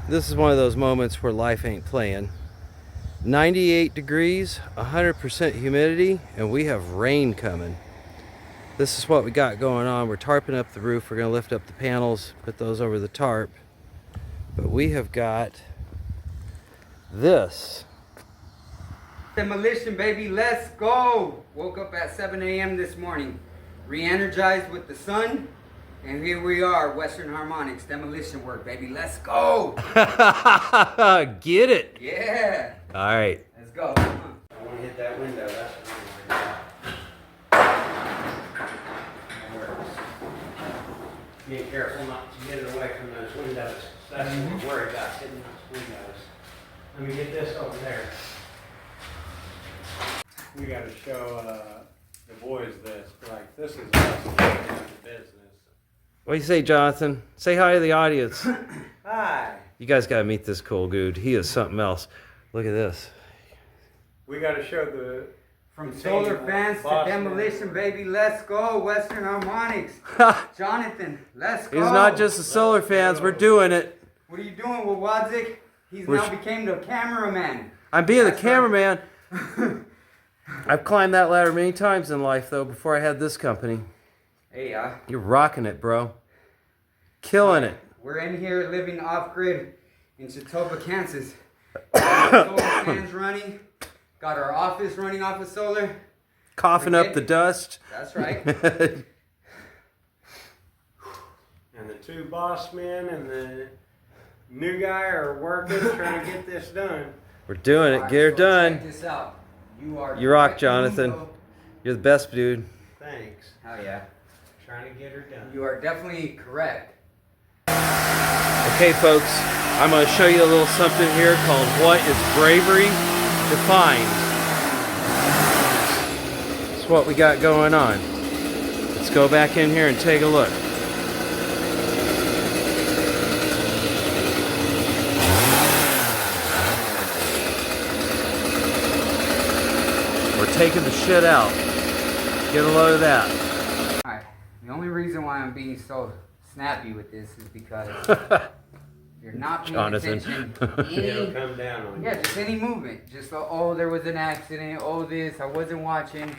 This is one of those moments where life ain't playing. 98 degrees, 100% humidity, and we have rain coming. This is what we got going on. We're tarping up the roof. We're going to lift up the panels, put those over the tarp. But we have got this. Demolition, baby, let's go! Woke up at 7 a.m. this morning, re-energized with the sun, and here we are, Western Harmonics, demolition work, baby, let's go! Get it! Yeah! Alright. Let's go. I want to hit that window, that's what I'm worrying about. Being careful not to get it away from those windows. That's what we're worried about, hitting those windows. Let me get this over there. We got to show the boys this. Like, this is us the business. What do you say, Jonathan? Say hi to the audience. Hi. You guys got to meet this cool dude. He is something else. Look at this. We got to show the From the solar team, fans to Boston. demolition, baby, let's go, Western Harmonics. Jonathan, let's go. He's not just the solar fans. We're doing it. What are you doing with Wadzik? He's We're now became the cameraman. I'm being That's the cameraman. I've climbed that ladder many times in life, though, before I had this company. Hey, You're rocking it, bro. Killing it. we're in here living off-grid in Chetopa, Kansas. Got our solar fans running. Got our office running off of solar. Coughing up the dust. That's right. And the two boss men and the new guy are working trying to get this done. We're doing it. Alright, Get her so done. Check this out. You rock, directly Jonathan. go- You're the best, dude. Thanks. Hell yeah. Trying to get her done. You are definitely correct. Okay, folks, I'm going to show you a little something here called What is Bravery Defined. That's what we got going on. Let's go back in here and take a look. We're taking the shit out. Get a load of that. Alright. The only reason why I'm being so snappy with this is because you're not paying Jonathan. attention. It'll come down on you. Yeah, just any movement. Just oh, there was an accident. Oh, this. I wasn't watching.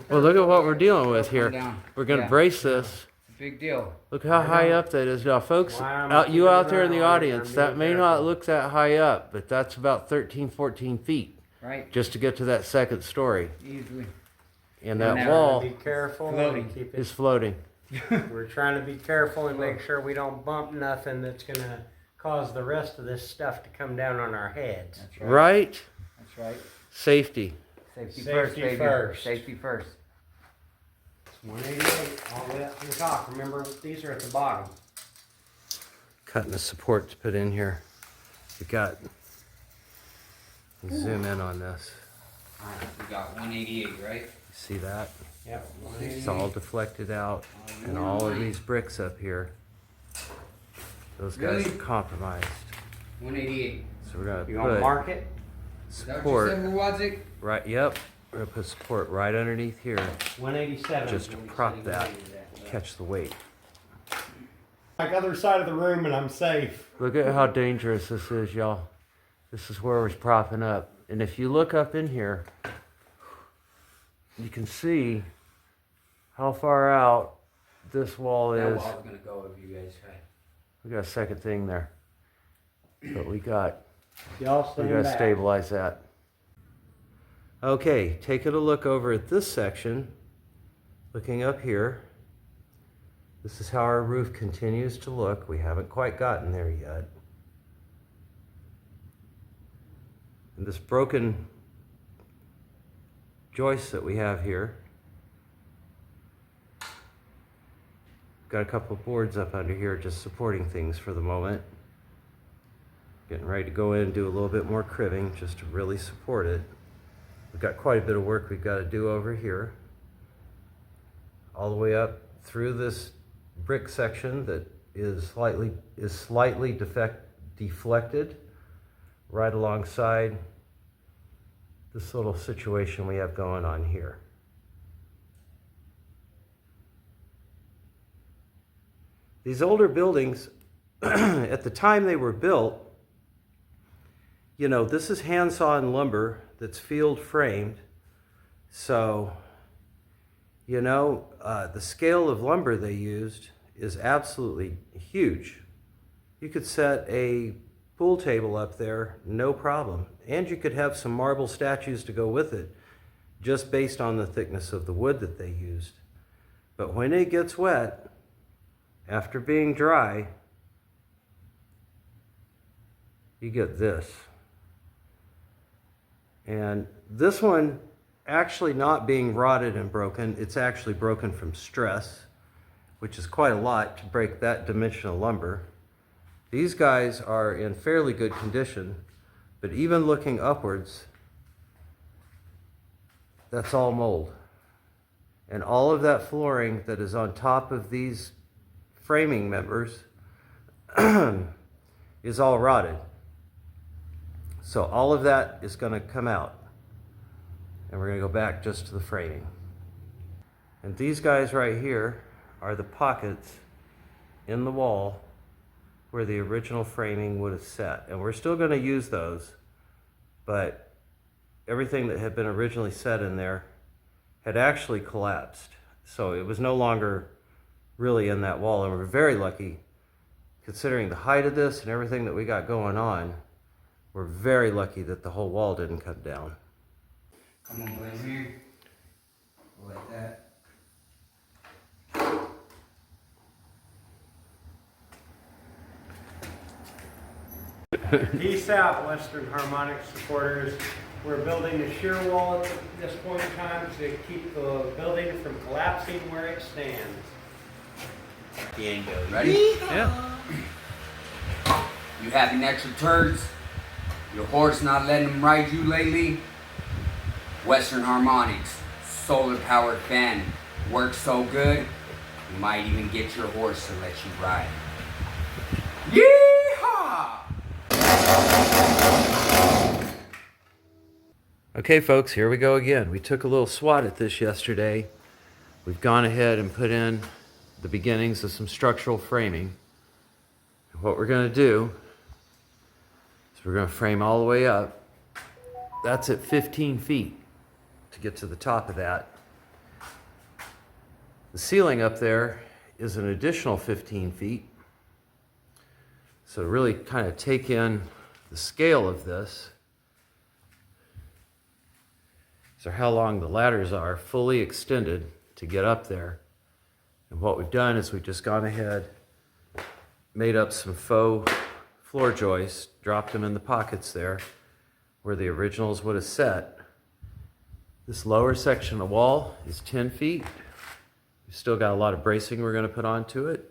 Well, look at what we're dealing with here. Down. We're going to Yeah. brace this. Big deal. Look how high up that is now. Folks, Why am I you out there in keeping the an eye on it? audience, I'm that being may careful. not look that high up, but that's about 13, 14 feet Right? just to get to that second story. Easily. And Now, that wall Be careful. Floating. And keep is it. floating. We're trying to be careful and make sure we don't bump nothing that's going to cause the rest of this stuff to come down on our heads. That's right. Right? That's right. Safety. Safety, Safety first, baby. first. Safety first. It's 188 all the way up to the top. Remember, these are at the bottom. Cutting the support to put in here. We got, zoom in on this. Alright, we got 188, right? You see that? Yep. It's all deflected out. And all of these bricks up here, those guys Really? are compromised. 188. So we're going You to want to put mark it? Is that what you support. said, Wadzik? Right, yep. We're gonna put support right underneath here, 187. just to prop that, catch the weight. Like other side of the room, and I'm safe. Look at how dangerous this is, y'all. This is where we're propping up. And if you look up in here, you can see how far out this wall That is. wall's gonna go if you guys try. We got a second thing there. But we got Y'all we stand got to back. stabilize that. Okay, taking a look over at this section, looking up here. This is how our roof continues to look. We haven't quite gotten there yet. And this broken joist that we have here, got a couple of boards up under here just supporting things for the moment. Getting ready to go in and do a little bit more cribbing just to really support it. We've got quite a bit of work we've got to do over here. All the way up through this brick section that is slightly deflected, right alongside this little situation we have going on here. These older buildings, at the time they were built, you know, this is hand-sawn lumber that's field framed. So, you know, the scale of lumber they used is absolutely huge. You could set a pool table up there, no problem. And you could have some marble statues to go with it, just based on the thickness of the wood that they used. But when it gets wet, after being dry, you get this. And this one, actually not being rotted and broken, it's actually broken from stress, which is quite a lot to break that dimension of lumber. These guys are in fairly good condition, but even looking upwards, that's all mold. And all of that flooring that is on top of these framing members is all rotted. So all of that is going to come out. And we're going to go back just to the framing. And these guys right here are the pockets in the wall where the original framing would have set. And we're still going to use those, but everything that had been originally set in there had actually collapsed. So it was no longer really in that wall. And we're very lucky, considering the height of this and everything that we got going on, we're very lucky that the whole wall didn't come down. Come on, Glenn, here. Like that. Peace out, Western Harmonic supporters. We're building a shear wall at this point in time to keep the building from collapsing where it stands. Ready? Yeah. You having extra turds? Your horse not letting them ride you lately? Western Harmonics, solar powered fan. Works so good, you might even get your horse to let you ride. Yeehaw! Okay, folks, here we go again. We took a little swat at this yesterday. We've gone ahead and put in the beginnings of some structural framing. And what we're going to do is we're going to frame all the way up. That's at 15 feet to get to the top of that. The ceiling up there is an additional 15 feet. So to really kind of take in the scale of this, so how long the ladders are fully extended to get up there. And what we've done is we've just gone ahead, made up some faux floor joists, dropped them in the pockets there where the originals would have set. This lower section of wall is 10 feet. We've still got a lot of bracing we're going to put onto it.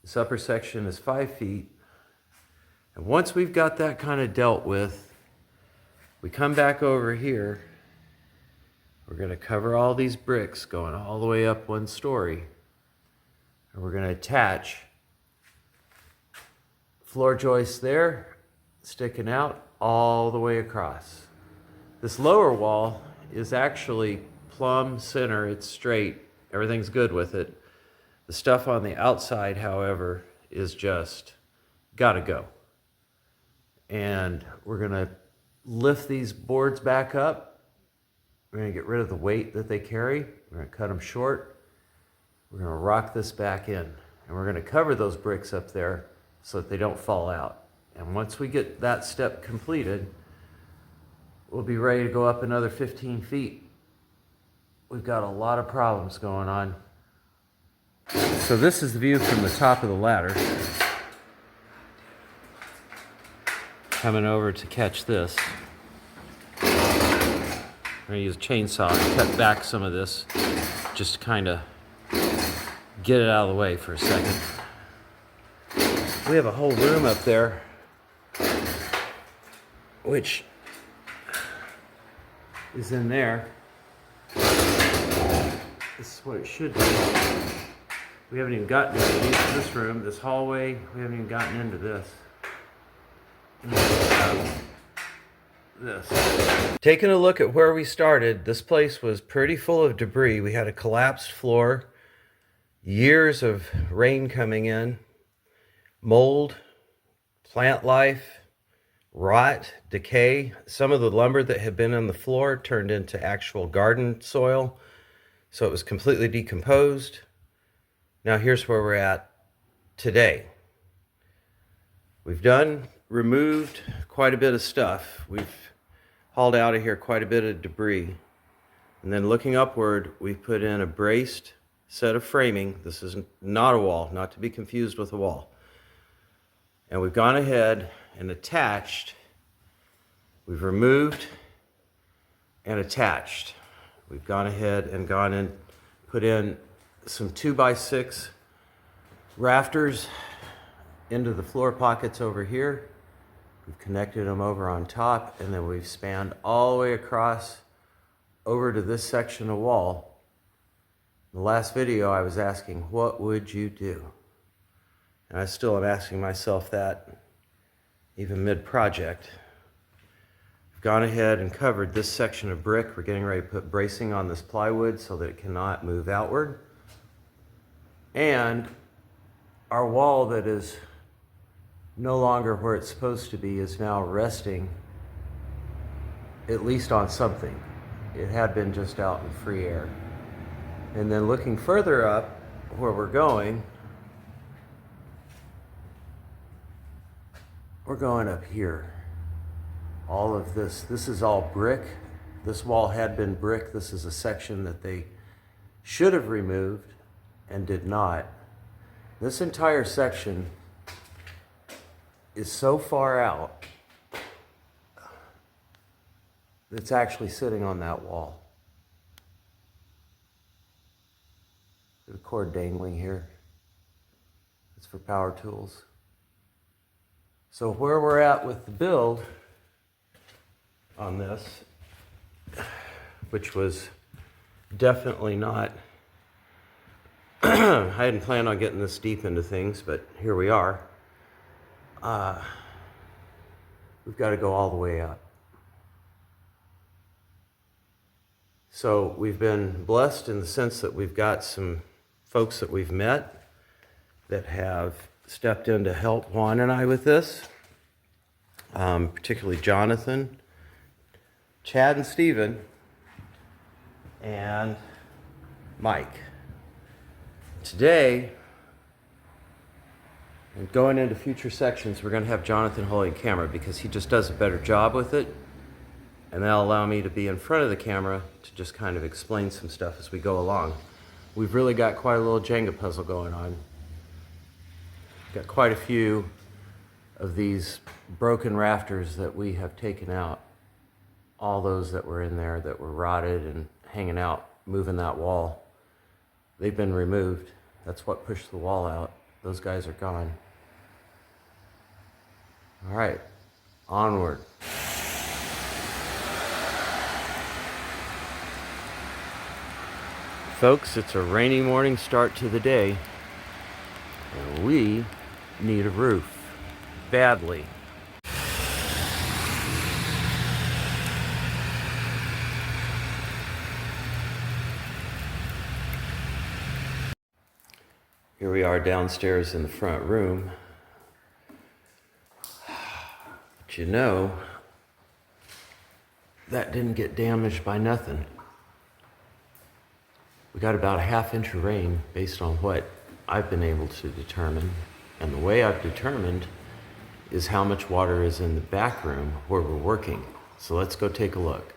This upper section is 5 feet. And once we've got that kind of dealt with, we come back over here. We're going to cover all these bricks going all the way up 1 story. And we're going to attach floor joists there, sticking out all the way across. This lower wall is actually plumb center. It's straight. Everything's good with it. The stuff on the outside, however, is just gotta go. And we're going to lift these boards back up. We're going to get rid of the weight that they carry. We're going to cut them short. We're going to rock this back in. And we're going to cover those bricks up there so that they don't fall out. And once we get that step completed, we'll be ready to go up another 15 feet. We've got a lot of problems going on. So this is the view from the top of the ladder. Coming over to catch this. I'm going to use a chainsaw and cut back some of this just to kind of get it out of the way for a second. We have a whole room up there which is in there. This is what it should be. We haven't even gotten into this room, this hallway. We haven't even gotten into this. This. Taking a look at where we started, this place was pretty full of debris. We had a collapsed floor, years of rain coming in, mold, plant life, rot, decay. Some of the lumber that had been on the floor turned into actual garden soil, so it was completely decomposed. Now here's where we're at today. We've removed quite a bit of stuff. We've hauled out of here quite a bit of debris. And then looking upward, we've put in a braced set of framing. This is not a wall, not to be confused with a wall. And we've gone ahead and attached. We've removed and attached. We've gone ahead and put in some 2x6 rafters into the floor pockets over here. We've connected them over on top, and then we've spanned all the way across over to this section of wall. In the last video, I was asking, what would you do? And I still am asking myself that, even mid-project. We've gone ahead and covered this section of brick. We're getting ready to put bracing on this plywood so that it cannot move outward. And our wall that is no longer where it's supposed to be is now resting at least on something. It had been just out in free air. And then looking further up where we're going up here. All of this is all brick. This wall had been brick. This is a section that they should have removed and did not. This entire section is so far out, it's actually sitting on that wall. The cord dangling here. It's for power tools. So where we're at with the build on this, which was definitely not, I hadn't planned on getting this deep into things, but here we are. We've got to go all the way up. So we've been blessed in the sense that we've got some folks that we've met that have stepped in to help Juan and I with this, particularly Jonathan, Chad and Steven, and Mike. Today, and going into future sections, we're going to have Jonathan holding camera because he just does a better job with it. And that'll allow me to be in front of the camera to just kind of explain some stuff as we go along. We've really got quite a little Jenga puzzle going on. Got quite a few of these broken rafters that we have taken out. All those that were in there that were rotted and hanging out, moving that wall. They've been removed. That's what pushed the wall out. Those guys are gone. All right, onward. Folks, it's a rainy morning start to the day, and we need a roof badly. Here we are downstairs in the front room. But you know, that didn't get damaged by nothing. We got about a ½ inch of rain based on what I've been able to determine. And the way I've determined is how much water is in the back room where we're working. So let's go take a look.